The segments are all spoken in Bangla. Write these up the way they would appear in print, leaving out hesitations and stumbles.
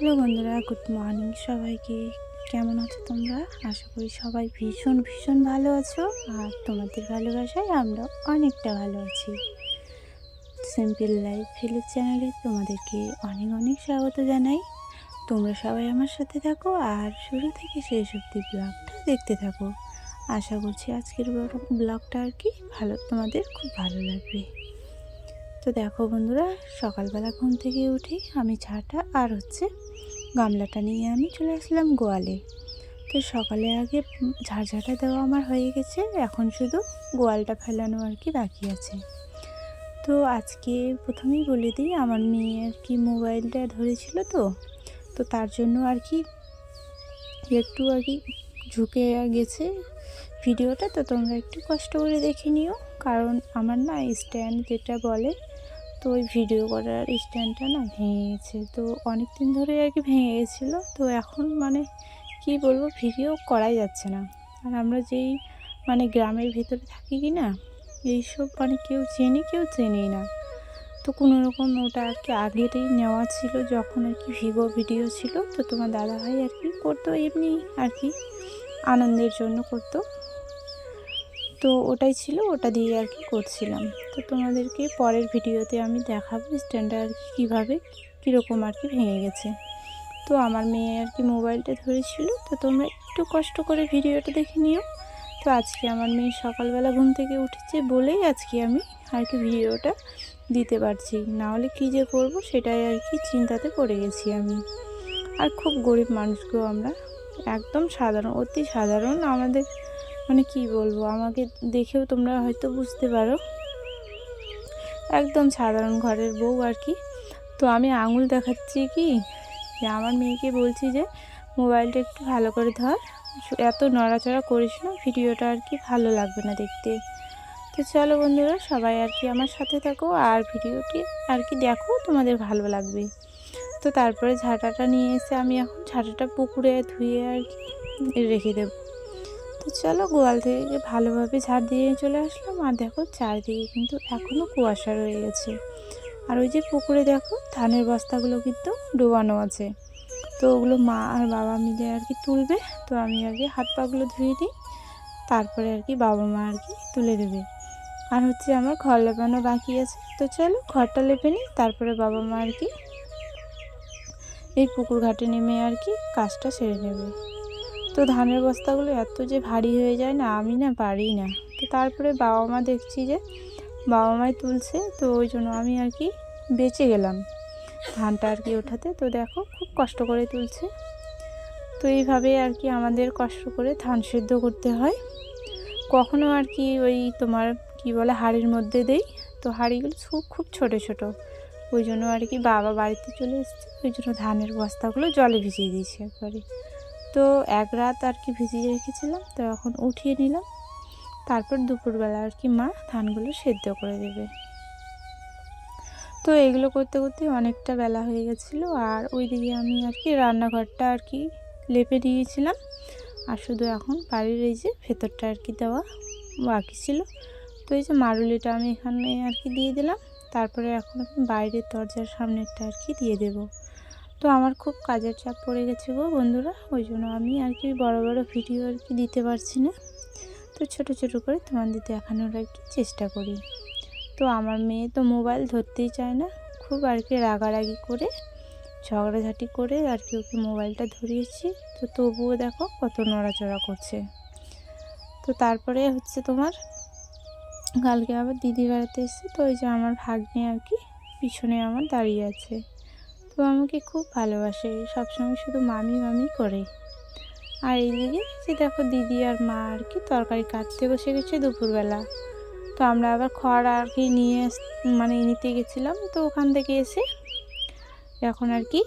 হ্যালো বন্ধুরা, গুড মর্নিং সবাইকে। কেমন আছো তোমরা? আশা করি সবাই ভীষণ ভীষণ ভালো আছো। আর তোমাদের ভালোবাসায় আমরা অনেকটা ভালো আছি। সিম্পল লাইফ ভিলেজ চ্যানেলে তোমাদেরকে অনেক অনেক স্বাগত জানাই। তোমরা সবাই আমার সাথে থাকো আর শুরু থেকে শেষ অবধি ব্লগটা দেখতে থাকো। আশা করছি আজকের ব্লগটা আর কি তোমাদের খুব ভালো লাগবে। তো দেখো বন্ধুরা, সকালবেলা ঘুম থেকে উঠে আমি চাটা আর গামলাটা নিয়ে আমি চলে আসলাম গোয়ালে। তো সকালে আগে ঝাড়ঝাঁটা দেওয়া আমার হয়ে গেছে, এখন শুধু গোয়ালটা ফেলানো আর কি বাকি আছে। তো আজকে প্রথমেই বলে দিই, আমার মেয়ে আর কি মোবাইলটা ধরেছিল, তো তার জন্য আর কি একটু আর কি ঝুঁকে গেছে ভিডিওটা। তো তোমরা একটু কষ্ট করে দেখে নিও, কারণ আমার না স্ট্যান্ড যেটা বলে, তো ওই ভিডিও করার স্ট্যান্ডটা না ভেঙে গেছে। তো অনেক দিন ধরে আর কি ভেঙে গেছিলো, তো এখন মানে কি বলবো, ভিডিও করাই যাচ্ছে না। আর আমরা যেই গ্রামের ভিতরে থাকি কি না, এইসব কেউ চেনে কেউ চেনেই না। তো কোনো রকম ওটা আর কি আগেরই নেওয়া ছিল, যখন আর কি ভিভো ভিডিও ছিল। তো তোমার দাদাভাই আর কি করতো, এমনি আর কি আনন্দের জন্য করতো। তো ওটাই ছিল, ওটা দিয়ে আর কি করছিলাম। তো তোমাদেরকে পরের ভিডিওতে আমি দেখাবো স্ট্যান্ডটা আর কি কীভাবে কীরকম আর কি ভেঙে গেছে। তো আমার মেয়ে আর কি মোবাইলটা ধরেছিল, তো তোমরা একটু কষ্ট করে ভিডিওটা দেখে নিও। তো আজকে আমার মেয়ে সকালবেলা ঘুম থেকে উঠেছে বলেই আজকে আমি আর কি ভিডিওটা দিতে পারছি, না হলে কী যে করব সেটাই আর কি চিন্তাতে পড়ে গেছি আমি। আর খুব গরিব মানুষ গো আমরা, একদম সাধারণ, অতি সাধারণ। আমাদের কি বলবো, আমাকে দেখেও তোমরা হয়তো বুঝতে পারো, একদম সাধারণ ঘরের বউ আর কি। তো আমি আঙুল দেখাচ্ছি কি, যে আমার মেয়েকে বলছি যে মোবাইলটা একটু ভালো করে ধর, এত নড়াচড়া করিস না, ভিডিওটা আর কি ভালো লাগবে না দেখতে। তো চলো বন্ধুরা, সবাই আর কি আমার সাথে থাকো আর ভিডিওটি আর কি দেখো, তোমাদের ভালো লাগবে। তো তারপরে ঝাঁটাটা নিয়ে এসে আমি এখন ঝাঁটাটা পুকুরে ধুয়ে আর কি রেখে দেবো। তো চলো, গোয়াল থেকে ভালোভাবে ঝাড় দিয়ে চলে আসলাম। আর দেখো চারদিকে কিন্তু এখনও কুয়াশা রয়ে গেছে। আর ওই যে পুকুরে দেখো ধানের বস্তাগুলো কিন্তু ডোবানো আছে, তো ওগুলো মা আর বাবা মিলে আর কি তুলবে। তো আমি আগে হাত পাগুলো ধুয়ে দিই, তারপরে আর কি বাবা মা আর কি তুলে দেবে। আর আমার ঘর লেপানো বাকি আছে। তো চলো ঘরটা লেপে নিই, তারপরে বাবা মা আর কি এই পুকুর ঘাটে নেমে আর কি কাজটা সেরে নেবে। তো ধানের বস্তাগুলো এত যে ভারী হয়ে যায় না, আমি না পারি না। তো তারপরে বাবা মা দেখছি যে বাবা মাই তুলছে, তো ওই জন্য আমি আর কি বেঁচে গেলাম ধানটা আর কি ওঠাতে। তো দেখো খুব কষ্ট করে তুলছে। তো এইভাবে আর কি আমাদের কষ্ট করে ধান সেদ্ধ করতে হয়। কখনো আর কি ওই তোমার কি বলে হাঁড়ির মধ্যে দেই, তো হাঁড়িগুলো খুব ছোট ছোট, ওই জন্য আর কি বাবা বাড়িতে চলে এসছে, ওই জন্য ধানের বস্তাগুলো জলে ভিজিয়ে দিয়েছি একবারে। তো এক রাত আর কি ভিজিয়ে রেখেছিলাম, তো এখন উঠিয়ে নিলাম। তারপর দুপুরবেলা আর কি মা ধানগুলো সেদ্ধ করে দেবে। তো এগুলো করতে করতে অনেকটা বেলা হয়ে গেছিলো। আর ওইদিকে আমি আর কি রান্নাঘরটা আর কি লেপে দিয়েছিলাম, আর শুধু এখন বাড়ির এই যে ভেতরটা আর কি দেওয়া বাকি ছিল। তো এই যে মারুলিটা আমি এখানে আর কি দিয়ে দিলাম, তারপরে এখন আমি বাইরের দরজার সামনেরটা আর কি দিয়ে দেব। তো আমার খুব কাজের চাপ পড়ে গেছে গো বন্ধুরা, ওই জন্য আমি আর কি বড় বড় ভিডিও আর কি দিতে পারছি না। তো ছোট ছোট করে তোমাদের দেখানোর আর কি চেষ্টা করি। তো আমার মেয়ে তো মোবাইল ধরতেই চায় না, খুব আর কি রাগারাগি করে ঝগড়াঝাটি করে আর কি ওকে মোবাইলটা ধরিয়েছি। তো তবুও দেখো কত নড়াচড়া করছে। তো তারপরে তোমার কালকে আবার দিদি বেড়াতে এসেছে, তো ওই যে আমার ভাগ্নে আর কি পিছনে আমার দাঁড়িয়ে আছে। তো আমাকে খুব ভালোবাসে, সবসময় শুধু মামি মামি করে। আর এইদিকে যে দেখো দিদি আর মা আর কি তরকারি কাটতে বসে গেছে দুপুরবেলা। তো আমরা আবার খড় আর কি নিতে গেছিলাম, তো ওখান থেকে এসে এখন আর কি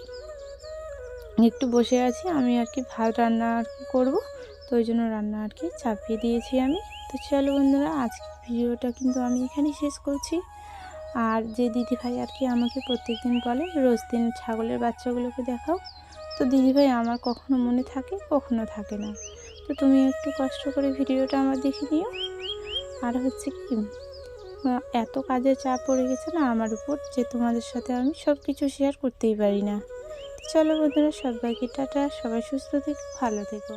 একটু বসে আছি। আমি আর কি ভাত রান্না আর কি করবো, তো ওই জন্য রান্না আর কি চাপিয়ে দিয়েছি আমি। তো চলো বন্ধুরা, আজকে ভিডিওটা কিন্তু আমি এখানেই শেষ করছি। আর যে দিদিভাই আর কি আমাকে প্রত্যেকদিন বলে রোজ দিন ছাগলের বাচ্চাগুলোকে দেখাও, তো দিদিভাই আমার কখনো মনে থাকে কখনো থাকে না। তো তুমি একটু কষ্ট করে ভিডিওটা আমার দেখে নিও। আর কি এত কাজের চাপ পড়ে গেছে না আমার উপর, যে তোমাদের সাথে আমি সব কিছু শেয়ার করতেই পারি না। তো চলো বন্ধুরা, সবাইকে টাটা, সবাই সুস্থ থেকো, ভালো থেকো।